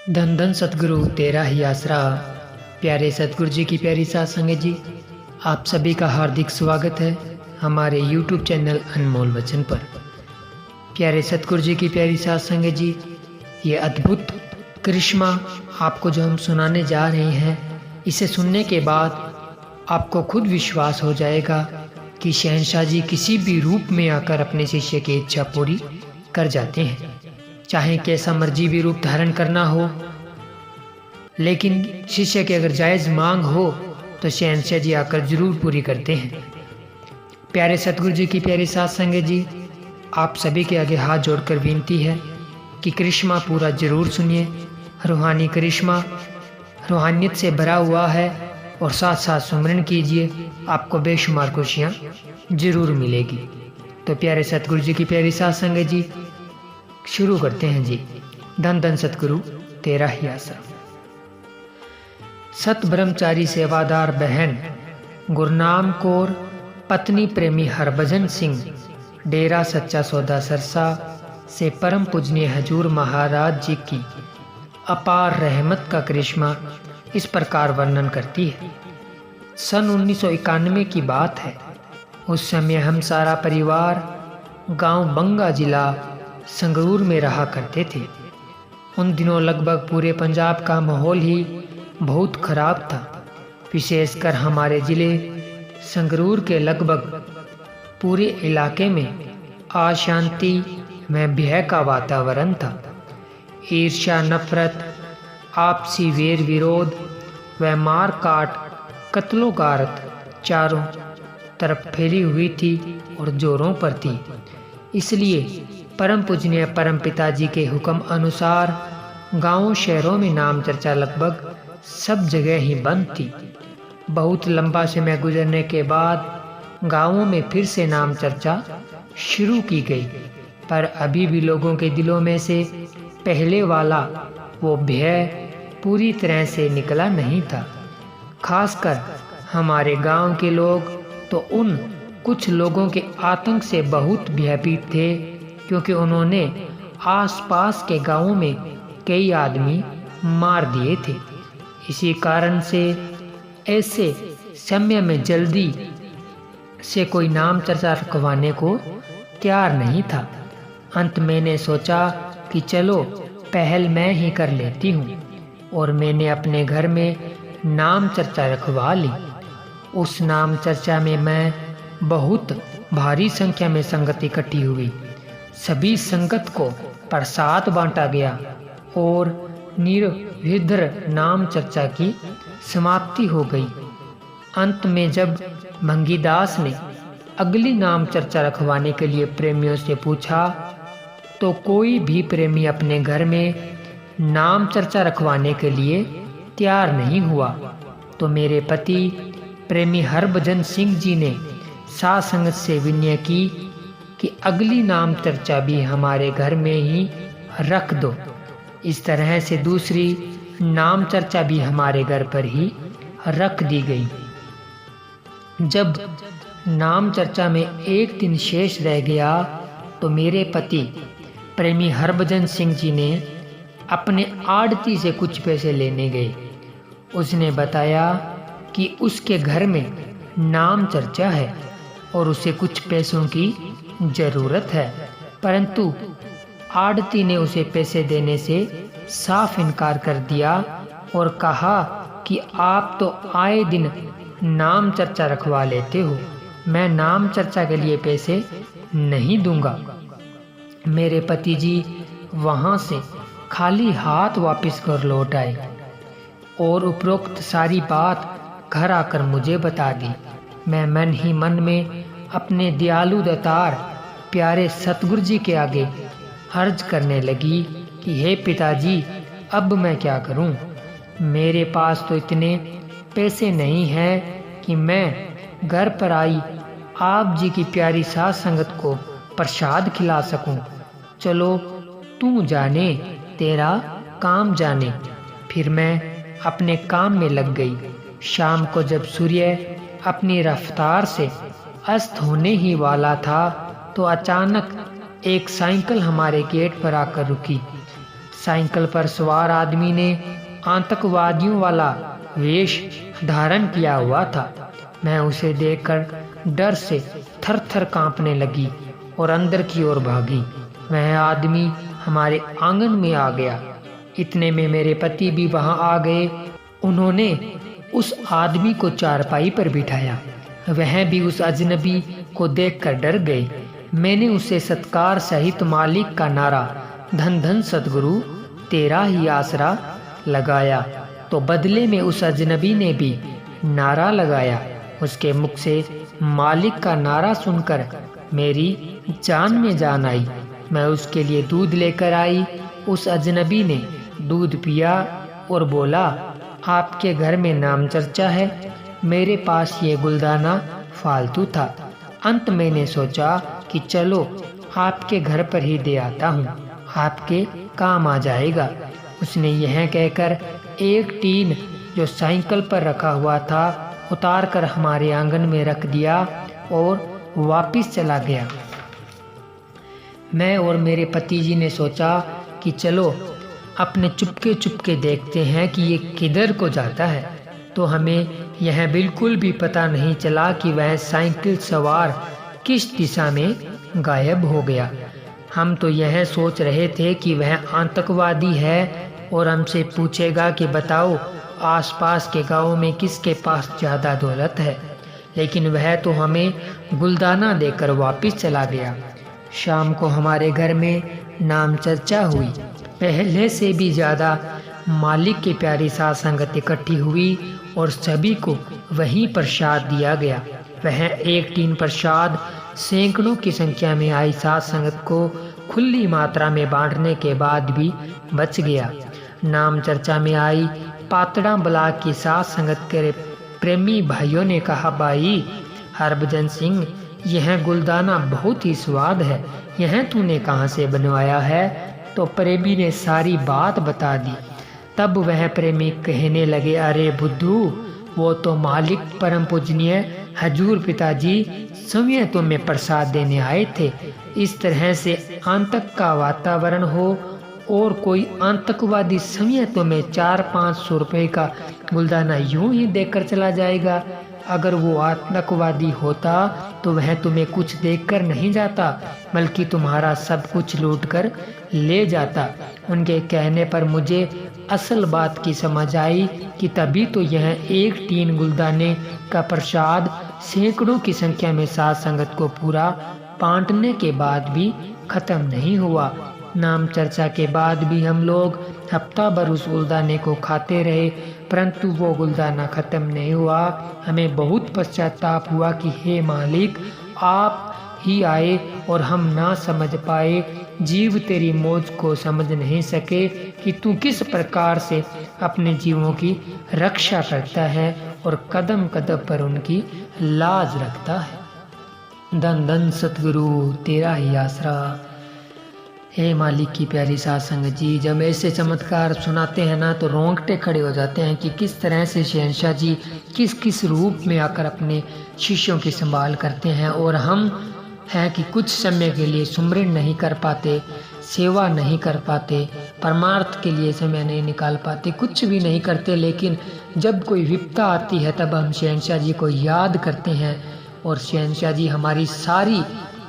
धन धन सतगुरु तेरा ही आसरा। प्यारे सतगुरु जी की प्यारी साथ संगत जी, आप सभी का हार्दिक स्वागत है हमारे YouTube चैनल अनमोल वचन पर। प्यारे सतगुरु जी की प्यारी साथ संगत जी, ये अद्भुत करिश्मा आपको जो हम सुनाने जा रहे हैं, इसे सुनने के बाद आपको खुद विश्वास हो जाएगा कि शहंशाह जी किसी भी रूप में आकर अपने शिष्य की इच्छा पूरी कर जाते हैं, चाहे कैसा मर्जी भी रूप धारण करना हो। लेकिन शिष्य की अगर जायज़ मांग हो तो शहंशाह जी आकर जरूर पूरी करते हैं। प्यारे सतगुरु जी की प्यारी साथ संगत जी, आप सभी के आगे हाथ जोड़कर विनती है कि करिश्मा पूरा जरूर सुनिए। रूहानी करिश्मा रूहानियत से भरा हुआ है और साथ साथ सुमरन कीजिए, आपको बेशुमार खुशियाँ जरूर मिलेगी। तो प्यारे सतगुरु जी की प्यारी साथ संगत जी, शुरू करते हैं जी। धन धन सतगुरु तेरा ही आसरा। सत ब्रह्मचारी सेवादार बहन गुरनाम कौर पत्नी प्रेमी हरभजन सिंह डेरा सच्चा सौदा सरसा से परम पूजनीय हजूर महाराज जी की अपार रहमत का करिश्मा इस प्रकार वर्णन करती है। सन 1991 की बात है। उस समय हम सारा परिवार गांव बंगा जिला संगरूर में रहा करते थे। उन दिनों लगभग पूरे पंजाब का माहौल ही बहुत खराब था। विशेषकर हमारे ज़िले संगरूर के लगभग पूरे इलाके में अशांति में भय का वातावरण था। ईर्ष्या, नफरत, आपसी वेर विरोध व मार काट, कत्लो गारत चारों तरफ फैली हुई थी और जोरों पर थी। इसलिए परम पूजनीय परम पिताजी के हुक्म अनुसार गांवों शहरों में नाम चर्चा लगभग सब जगह ही बंद थी। बहुत लंबा समय गुजरने के बाद गांवों में फिर से नाम चर्चा शुरू की गई, पर अभी भी लोगों के दिलों में से पहले वाला वो भय पूरी तरह से निकला नहीं था। खासकर हमारे गांव के लोग तो उन कुछ लोगों के आतंक से बहुत भयभीत थे, क्योंकि उन्होंने आसपास के गांवों में कई आदमी मार दिए थे। इसी कारण से ऐसे समय में जल्दी से कोई नाम चर्चा रखवाने को तैयार नहीं था। अंत मैंने सोचा कि चलो पहल मैं ही कर लेती हूँ, और मैंने अपने घर में नाम चर्चा रखवा ली। उस नाम चर्चा में मैं बहुत भारी संख्या में संगत इकट्ठी हुई। सभी संगत को प्रसाद बांटा गया और निर्विघ्न नाम चर्चा की समाप्ति हो गई। अंत में जब भंगीदास ने अगली नाम चर्चा रखवाने के लिए प्रेमियों से पूछा, तो कोई भी प्रेमी अपने घर में नाम चर्चा रखवाने के लिए तैयार नहीं हुआ। तो मेरे पति प्रेमी हरभजन सिंह जी ने साथ संगत से विनय की कि अगली नाम चर्चा भी हमारे घर में ही रख दो। इस तरह से दूसरी नाम चर्चा भी हमारे घर पर ही रख दी गई। जब नाम चर्चा में एक दिन शेष रह गया, तो मेरे पति प्रेमी हरभजन सिंह जी ने अपने आड़ती से कुछ पैसे लेने गए। उसने बताया कि उसके घर में नाम चर्चा है और उसे कुछ पैसों की ज़रूरत है, परंतु आड़ती ने उसे पैसे देने से साफ इनकार कर दिया और कहा कि आप तो आए दिन नाम चर्चा रखवा लेते हो, मैं नाम चर्चा के लिए पैसे नहीं दूंगा। मेरे पति जी वहाँ से खाली हाथ वापस घर लौट आए और उपरोक्त सारी बात घर आकर मुझे बता दी। मैं मन ही मन में अपने दयालु दातार प्यारे सतगुरु जी के आगे अर्ज करने लगी कि हे पिताजी, अब मैं क्या करूं? मेरे पास तो इतने पैसे नहीं हैं कि मैं घर पर आई आप जी की प्यारी साथ संगत को प्रसाद खिला सकूं। चलो तू जाने, तेरा काम जाने। फिर मैं अपने काम में लग गई। शाम को जब सूर्य अपनी रफ्तार से अस्त होने ही वाला था, तो अचानक एक साइकिल हमारे गेट पर आकर रुकी। साइकिल पर सवार आदमी ने आतंकवादियों वाला वेश धारण किया हुआ था। मैं उसे देखकर डर से थर थर कांपने लगी और अंदर की ओर भागी। वह आदमी हमारे आंगन में आ गया। इतने में मेरे पति भी वहां आ गए। उन्होंने उस आदमी को चारपाई पर बिठाया। वह भी उस अजनबी को देखकर डर गए। मैंने उसे सत्कार सहित मालिक का नारा धन धन सतगुरु तेरा ही आसरा लगाया, तो बदले में उस अजनबी ने भी नारा लगाया। उसके मुख से मालिक का नारा सुनकर मेरी जान में जान आई। मैं उसके लिए दूध लेकर आई। उस अजनबी ने दूध पिया और बोला, आपके घर में नाम चर्चा है। मेरे पास ये गुलदाना फालतू था। अंत मैंने सोचा कि चलो आपके घर पर ही दे आता हूँ, आपके काम आ जाएगा। उसने यह कहकर एक टीन जो साइकिल पर रखा हुआ था उतार कर हमारे आंगन में रख दिया और वापिस चला गया। मैं और मेरे पतिजी ने सोचा कि चलो अपने चुपके चुपके देखते हैं कि ये किधर को जाता है। तो हमें यह बिल्कुल भी पता नहीं चला कि वह साइकिल सवार किस दिशा में गायब हो गया। हम तो यह सोच रहे थे कि वह आतंकवादी है और हमसे पूछेगा कि बताओ आसपास के गांव में किसके पास ज़्यादा दौलत है, लेकिन वह तो हमें गुलदाना देकर वापस चला गया। शाम को हमारे घर में नाम चर्चा हुई। पहले से भी ज़्यादा मालिक की प्यारी साध संगत इकट्ठी हुई और सभी को वही प्रसाद दिया गया। वह एक टीन प्रसाद सैकड़ों की संख्या में आई साध संगत को खुली मात्रा में बांटने के बाद भी बच गया। नाम चर्चा में आई पातड़ा ब्लॉक की साध संगत के प्रेमी भाइयों ने कहा, भाई हरभजन सिंह, यह गुलदाना बहुत ही स्वाद है, यह तूने कहाँ से बनवाया है? तो प्रेमी ने सारी बात बता दी। तब वह प्रेमी कहने लगे, अरे बुद्धू, वो तो मालिक परम पूजनीय हजूर पिताजी स्वयं तुम्हें प्रसाद देने आए थे। इस तरह से आतंक का वातावरण हो और कोई आतंकवादी स्वयं तुम्हें 400-500 रुपये का गुलदाना यूं ही देकर चला जाएगा। अगर वो आतंकवादी होता तो वह तुम्हें कुछ देकर नहीं जाता, बल्कि तुम्हारा सब कुछ लूट कर ले जाता। उनके कहने पर मुझे असल बात की समझ आई कि तभी तो यह एक टीन गुलदाने का प्रसाद सैकड़ों की संख्या में साध संगत को पूरा बांटने के बाद भी खत्म नहीं हुआ। नाम चर्चा के बाद भी हम लोग हफ्ता भर उस गुलदाने को खाते रहे, परंतु वो गुलदाना खत्म नहीं हुआ। हमें बहुत पश्चाताप हुआ कि हे मालिक, आप ही आए और हम ना समझ पाए, जीव तेरी मौज को समझ नहीं सके कि तू किस प्रकार से अपने जीवों की रक्षा करता है और कदम कदम पर उनकी लाज रखता है। धन धन सतगुरु तेरा ही आसरा। हे मालिक की प्यारी साध संगत जी, जब ऐसे चमत्कार सुनाते हैं ना तो रोंगटे खड़े हो जाते हैं कि किस तरह से शहंशाह जी किस किस रूप में आकर अपने शिष्यों की संभाल करते हैं। और हम हैं कि कुछ समय के लिए सुमरन नहीं कर पाते, सेवा नहीं कर पाते, परमार्थ के लिए समय नहीं निकाल पाते, कुछ भी नहीं करते, लेकिन जब कोई विपदा आती है तब हम शहंशाह जी को याद करते हैं और शहंशाह जी हमारी सारी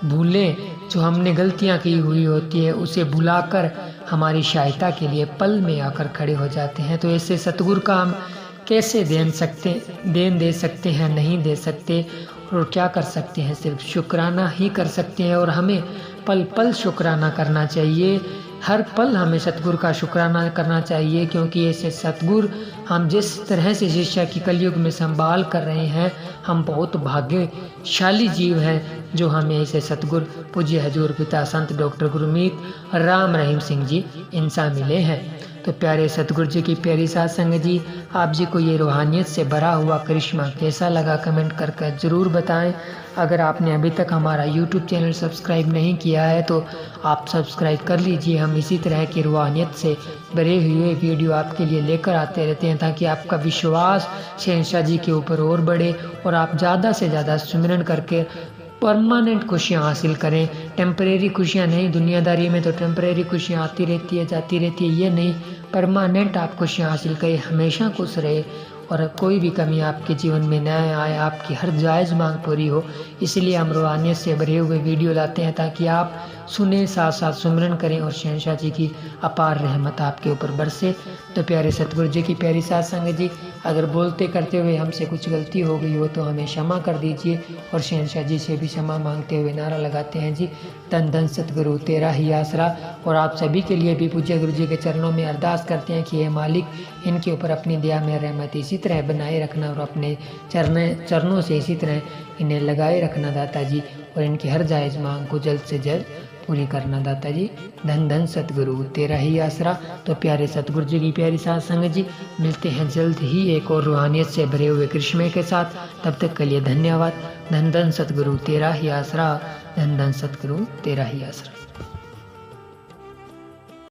भूलें जो हमने गलतियां की हुई होती है उसे भुलाकर हमारी सहायता के लिए पल में आकर खड़े हो जाते हैं। तो ऐसे सतगुरु का हम कैसे देन दे सकते हैं? नहीं दे सकते। और क्या कर सकते हैं? सिर्फ शुक्राना ही कर सकते हैं। और हमें पल पल शुक्राना करना चाहिए, हर पल हमें सतगुरु का शुक्राना करना चाहिए, क्योंकि ऐसे सतगुरु हम जिस तरह से शिष्य की कलयुग में संभाल कर रहे हैं, हम बहुत भाग्यशाली जीव हैं जो हमें ऐसे सतगुरु पूज्य हजूर पिता संत डॉक्टर गुरमीत राम रहीम सिंह जी इनसा मिले हैं। तो प्यारे सतगुरु जी की प्यारी साध संगत जी, आप जी को ये रूहानियत से भरा हुआ करिश्मा कैसा लगा कमेंट करके ज़रूर बताएं। अगर आपने अभी तक हमारा YouTube चैनल सब्सक्राइब नहीं किया है तो आप सब्सक्राइब कर लीजिए। हम इसी तरह की रूहानियत से भरे हुए वीडियो आपके लिए लेकर आते रहते हैं, ताकि आपका विश्वास शहंशाह जी के ऊपर और बढ़े और आप ज़्यादा से ज़्यादा सुमिरन करके परमानेंट खुशियाँ हासिल करें। टेम्परेरी खुशियाँ नहीं, दुनियादारी में तो टेम्परेरी खुशियाँ आती रहती है जाती रहती है, ये नहीं, परमानेंट आप खुशियाँ हासिल करें, हमेशा खुश रहे और कोई भी कमी आपके जीवन में न आए, आपकी हर जायज़ मांग पूरी हो। इसलिए हम रूहानियत से भरे हुए वीडियो लाते हैं ताकि आप सुने, साथ साथ सुमरन करें और शहंशाह जी की अपार रहमत आपके ऊपर बरसे। तो प्यारे सतगुरु जी की प्यारी साथ संगत जी, अगर बोलते करते हुए हमसे कुछ गलती हो गई हो तो हमें क्षमा कर दीजिए और शहंशाह जी से भी क्षमा मांगते हुए नारा लगाते हैं जी, धन धन सतगुरु तेरा ही आसरा। और आप सभी के लिए भी पूज्य गुरु जी के चरणों में अरदास करते हैं कि हे मालिक, इनके ऊपर अपनी दया में रहमत इसी तरह बनाए रखना और अपने चरणों से इसी तरह इन्हें लगाए रखना दाता जी, और इनकी हर जायज़ मांग को जल्द से जल्द पूरी करना दाता जी। धन धन सतगुरु तेरा ही आसरा। तो प्यारे सतगुरु जी की प्यारी साथ संगत जी, मिलते हैं जल्द ही एक और रूहानियत से भरे हुए करिश्मे के साथ। तब तक के लिए धन्यवाद। धन धन सतगुरु तेरा ही आसरा, धन धन सतगुरु तेरा ही आसरा।